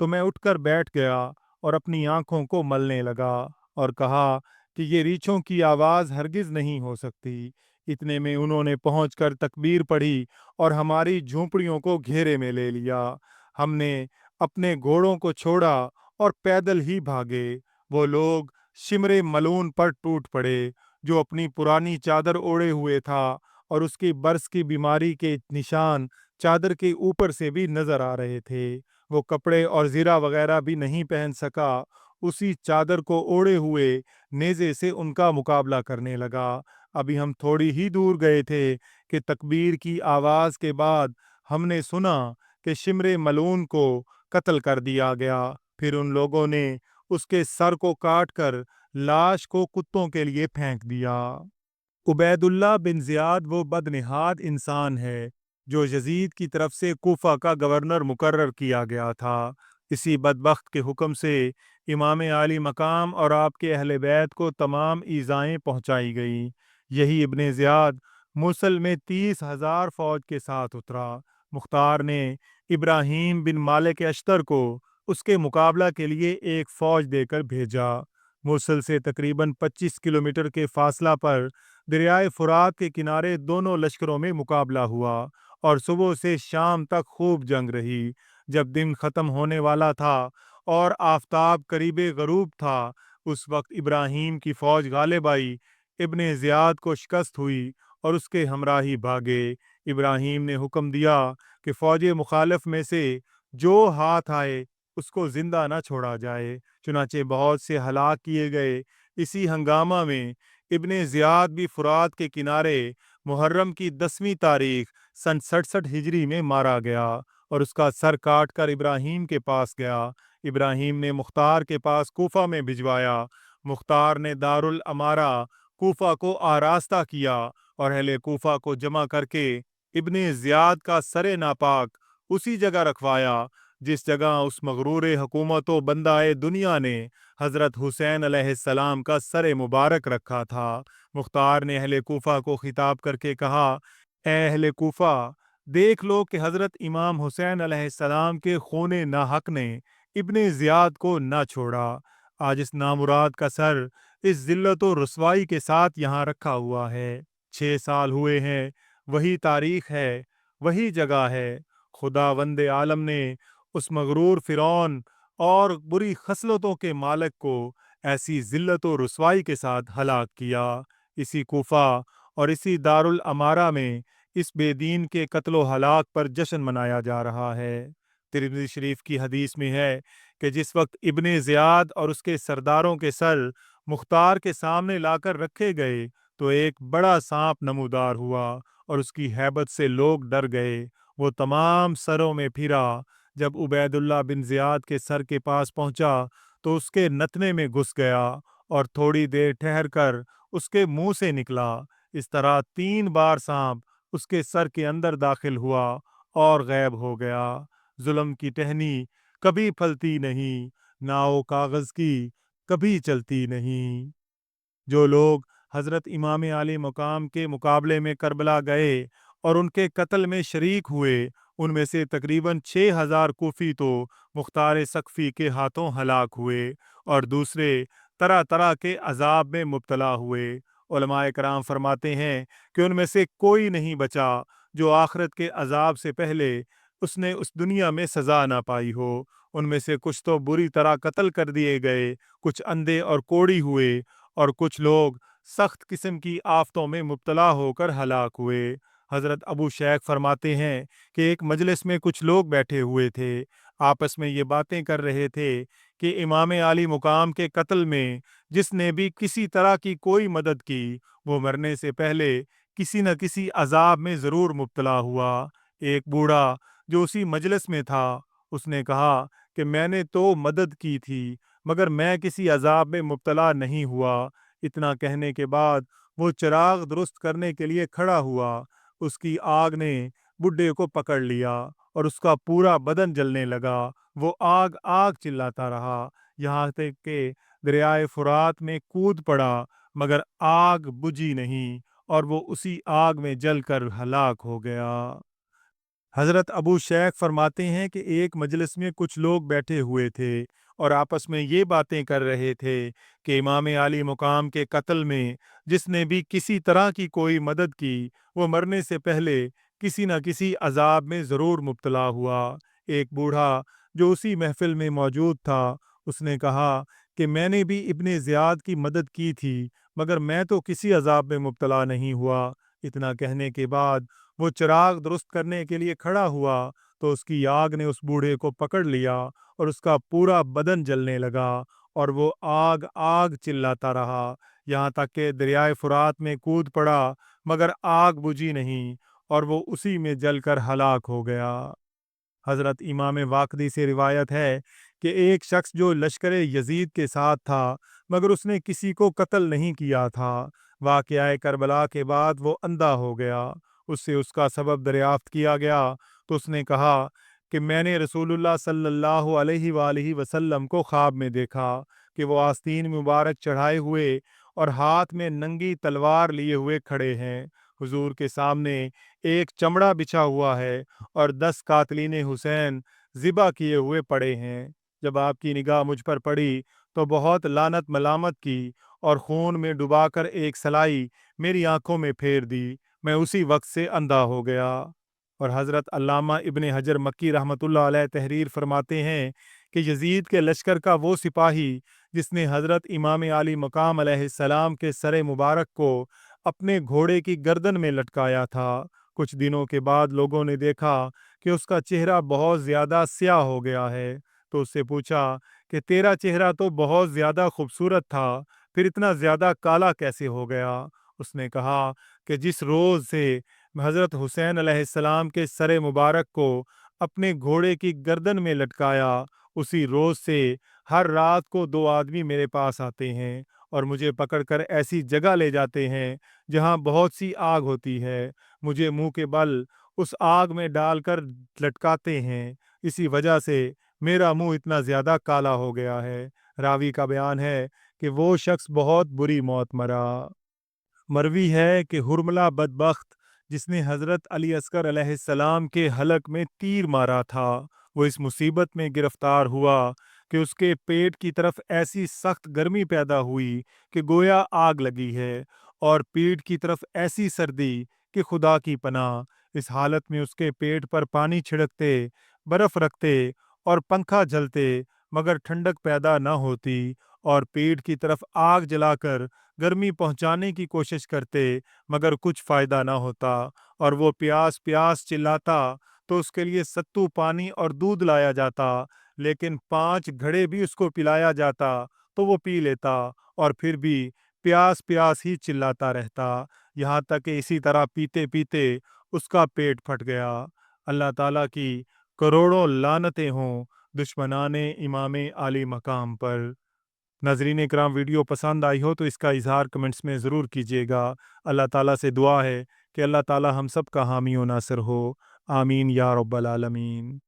تو میں اٹھ کر بیٹھ گیا اور اپنی آنکھوں کو ملنے لگا اور کہا کہ یہ ریچھوں کی آواز ہرگز نہیں ہو سکتی۔ اتنے میں انہوں نے پہنچ کر تکبیر پڑھی اور ہماری جھونپڑیوں کو گھیرے میں لے لیا۔ ہم نے اپنے گھوڑوں کو چھوڑا اور پیدل ہی بھاگے۔ وہ لوگ شمر ملعون پر ٹوٹ پڑے جو اپنی پرانی چادر اوڑھے ہوئے تھا، اور اس کی برس کی بیماری کے نشان چادر کے اوپر سے بھی نظر آ رہے تھے۔ وہ کپڑے اور زرہ وغیرہ بھی نہیں پہن سکا، اسی چادر کو اوڑھے ہوئے نیزے سے ان کا مقابلہ کرنے لگا۔ ابھی ہم تھوڑی ہی دور گئے تھے کہ تکبیر کی آواز کے بعد ہم نے سنا کہ شمر ملعون کو قتل کر دیا گیا۔ پھر ان لوگوں نے اس کے سر کو کاٹ کر لاش کو کتوں کے لیے پھینک دیا۔ عبید اللہ بن زیاد وہ بدنہاد انسان ہے جو یزید کی طرف سے کوفہ کا گورنر مقرر کیا گیا تھا۔ اسی بدبخت کے حکم سے امام عالی مقام اور آپ کے اہل بیت کو تمام ایذائیں پہنچائی گئیں۔ یہی ابن زیاد موصل میں 30,000 فوج کے ساتھ اترا۔ مختار نے ابراہیم بن مالک اشتر کو اس کے مقابلہ کے لیے ایک فوج دے کر بھیجا۔ موصل سے تقریباً 25 کلومیٹر کے فاصلہ پر دریائے فرات کے کنارے دونوں لشکروں میں مقابلہ ہوا اور صبح سے شام تک خوب جنگ رہی۔ جب دن ختم ہونے والا تھا اور آفتاب قریب غروب تھا، اس وقت ابراہیم کی فوج غالب آئی، ابن زیاد کو شکست ہوئی اور اس کے ہمراہی بھاگے۔ ابراہیم نے حکم دیا کہ فوج مخالف میں سے جو ہاتھ آئے اس کو زندہ نہ چھوڑا جائے، چنانچہ بہت سے ہلاک کیے گئے۔ اسی ہنگامہ میں ابن زیاد بھی فرات کے کنارے محرم کی 10ویں تاریخ سن 67 ہجری میں مارا گیا اور اس کا سر کاٹ کر ابراہیم کے پاس گیا۔ ابراہیم نے مختار کے پاس کوفہ میں بھجوایا۔ مختار نے دارالامارہ کوفہ کو آراستہ کیا اور اہل کوفہ کو جمع کر کے ابن زیاد کا سر ناپاک اسی جگہ رکھوایا جس جگہ اس مغرور حکومت و بندہ دنیا نے حضرت حسین علیہ السلام کا سر مبارک رکھا تھا۔ مختار نے اہل کوفہ کو خطاب کر کے کہا، اے اہل کوفہ، دیکھ لو کہ حضرت امام حسین علیہ السلام کے خون ناحق نے ابن زیاد کو نہ چھوڑا۔ آج اس نامراد کا سر اس ذلت و رسوائی کے ساتھ یہاں رکھا ہوا ہے۔ 6 سال ہوئے ہیں، وہی تاریخ ہے، وہی جگہ ہے۔ خداوند عالم نے اس مغرور فرعون اور بری خصلتوں کے مالک کو ایسی ذلت و رسوائی کے ساتھ ہلاک کیا۔ اسی کوفہ اور اسی دارالامارہ میں اس بے دین کے قتل و ہلاک پر جشن منایا جا رہا ہے۔ ترمذی شریف کی حدیث میں ہے کہ جس وقت ابن زیاد اور اس کے سرداروں کے سر مختار کے سامنے لا کر رکھے گئے تو ایک بڑا سانپ نمودار ہوا اور اس کی ہیبت سے لوگ ڈر گئے۔ وہ تمام سروں میں پھرا۔ جب عبید اللہ بن زیاد کے سر کے پاس پہنچا تو اس کے نتنے میں گھس گیا اور تھوڑی دیر ٹھہر کر اس کے منہ سے نکلا۔ اس طرح 3 بار سانپ اس کے سر کے اندر داخل ہوا اور غائب ہو گیا۔ ظلم کی ٹہنی کبھی پھلتی نہیں، ناؤ کاغذ کی کبھی چلتی نہیں۔ جو لوگ حضرت امام علی مقام کے مقابلے میں کربلا گئے اور ان کے قتل میں شریک ہوئے، ان میں سے تقریباً 6,000 کوفی تو مختار سقفی کے ہاتھوں ہلاک ہوئے اور دوسرے طرح طرح کے عذاب میں مبتلا ہوئے۔ علماء کرام فرماتے ہیں کہ ان میں سے کوئی نہیں بچا جو آخرت کے عذاب سے پہلے اس نے اس دنیا میں سزا نہ پائی ہو۔ ان میں سے کچھ تو بری طرح قتل کر دیے گئے، کچھ اندھے اور کوڑی ہوئے اور کچھ لوگ سخت قسم کی آفتوں میں مبتلا ہو کر ہلاک ہوئے۔ حضرت ابو شیخ فرماتے ہیں کہ ایک مجلس میں کچھ لوگ بیٹھے ہوئے تھے، آپس میں یہ باتیں کر رہے تھے کہ امام علی مقام کے قتل میں جس نے بھی کسی طرح کی کوئی مدد کی، وہ مرنے سے پہلے کسی نہ کسی عذاب میں ضرور مبتلا ہوا۔ ایک بوڑھا جو اسی مجلس میں تھا، اس نے کہا کہ میں نے تو مدد کی تھی مگر میں کسی عذاب میں مبتلا نہیں ہوا۔ اتنا کہنے کے بعد وہ چراغ درست کرنے کے لیے کھڑا ہوا۔ اس کی آگ نے بڈھے کو پکڑ لیا اور اس کا پورا بدن جلنے لگا۔ وہ آگ آگ چلاتا رہا یہاں تک کہ دریائے فرات میں کود پڑا، مگر آگ بجھی نہیں اور وہ اسی آگ میں جل کر ہلاک ہو گیا۔ حضرت ابو شیخ فرماتے ہیں کہ ایک مجلس میں کچھ لوگ بیٹھے ہوئے تھے اور آپس میں یہ باتیں کر رہے تھے کہ امام عالی مقام کے قتل میں جس نے بھی کسی طرح کی کوئی مدد کی وہ مرنے سے پہلے کسی نہ کسی عذاب میں ضرور مبتلا ہوا۔ ایک بوڑھا جو اسی محفل میں موجود تھا اس نے کہا کہ میں نے بھی ابن زیاد کی مدد کی تھی مگر میں تو کسی عذاب میں مبتلا نہیں ہوا۔ اتنا کہنے کے بعد وہ چراغ درست کرنے کے لیے کھڑا ہوا تو اس کی آگ نے اس بوڑھے کو پکڑ لیا اور اس کا پورا بدن جلنے لگا اور وہ آگ آگ چلاتا رہا یہاں تک کہ دریائے فرات میں کود پڑا مگر آگ بجھی نہیں اور وہ اسی میں جل کر ہلاک ہو گیا۔ حضرت امام واقدی سے روایت ہے کہ ایک شخص جو لشکر یزید کے ساتھ تھا مگر اس نے کسی کو قتل نہیں کیا تھا۔ واقعہ کربلا کے بعد وہ اندھا ہو گیا۔ اس سے اس کا سبب دریافت کیا گیا تو اس نے کہا کہ میں نے رسول اللہ صلی اللہ علیہ وآلہ وسلم کو خواب میں دیکھا کہ وہ آستین مبارک چڑھائے ہوئے اور ہاتھ میں ننگی تلوار لیے ہوئے کھڑے ہیں۔ حضور کے سامنے ایک چمڑا بچھا ہوا ہے اور 10 قاتلین حسین ذبح کیے ہوئے پڑے ہیں۔ جب آپ کی نگاہ مجھ پر پڑی تو بہت لعنت ملامت کی اور خون میں ڈبا کر ایک سلائی میری آنکھوں میں پھیر دی۔ میں اسی وقت سے اندھا ہو گیا۔ اور حضرت علامہ ابن حجر مکی رحمۃ اللہ علیہ تحریر فرماتے ہیں کہ یزید کے لشکر کا وہ سپاہی جس نے حضرت امام علی مقام علیہ السلام کے سر مبارک کو اپنے گھوڑے کی گردن میں لٹکایا تھا، کچھ دنوں کے بعد لوگوں نے دیکھا کہ اس کا چہرہ بہت زیادہ سیاہ ہو گیا ہے تو اس سے پوچھا کہ تیرا چہرہ تو بہت زیادہ خوبصورت تھا پھر اتنا زیادہ کالا کیسے ہو گیا؟ اس نے کہا کہ جس روز سے حضرت حسین علیہ السلام کے سر مبارک کو اپنے گھوڑے کی گردن میں لٹکایا اسی روز سے ہر رات کو 2 آدمی میرے پاس آتے ہیں اور مجھے پکڑ کر ایسی جگہ لے جاتے ہیں جہاں بہت سی آگ ہوتی ہے، مجھے منہ کے بل اس آگ میں ڈال کر لٹکاتے ہیں، اسی وجہ سے میرا منہ اتنا زیادہ کالا ہو گیا ہے۔ راوی کا بیان ہے کہ وہ شخص بہت بری موت مرا۔ مروی ہے کہ حرملہ بدبخت جس نے حضرت علی اصغر علیہ السلام کے حلق میں تیر مارا تھا وہ اس مصیبت میں گرفتار ہوا کہ اس کے پیٹ کی طرف ایسی سخت گرمی پیدا ہوئی کہ گویا آگ لگی ہے اور پیٹ کی طرف ایسی سردی کہ خدا کی پناہ۔ اس حالت میں اس کے پیٹ پر پانی چھڑکتے، برف رکھتے اور پنکھا جلتے مگر ٹھنڈک پیدا نہ ہوتی اور پیٹ کی طرف آگ جلا کر گرمی پہنچانے کی کوشش کرتے مگر کچھ فائدہ نہ ہوتا اور وہ پیاس پیاس چلاتا تو اس کے لیے ستو پانی اور دودھ لایا جاتا لیکن 5 گھڑے بھی اس کو پلایا جاتا تو وہ پی لیتا اور پھر بھی پیاس پیاس ہی چلاتا رہتا یہاں تک کہ اسی طرح پیتے پیتے اس کا پیٹ پھٹ گیا۔ اللہ تعالیٰ کی کروڑوں لعنتیں ہوں دشمنان امام علی مقام پر۔ ناظرین اکرام ویڈیو پسند آئی ہو تو اس کا اظہار کمنٹس میں ضرور کیجیے گا۔ اللہ تعالیٰ سے دعا ہے کہ اللہ تعالیٰ ہم سب کا حامی و ناصر ہو، آمین یا رب العالمین۔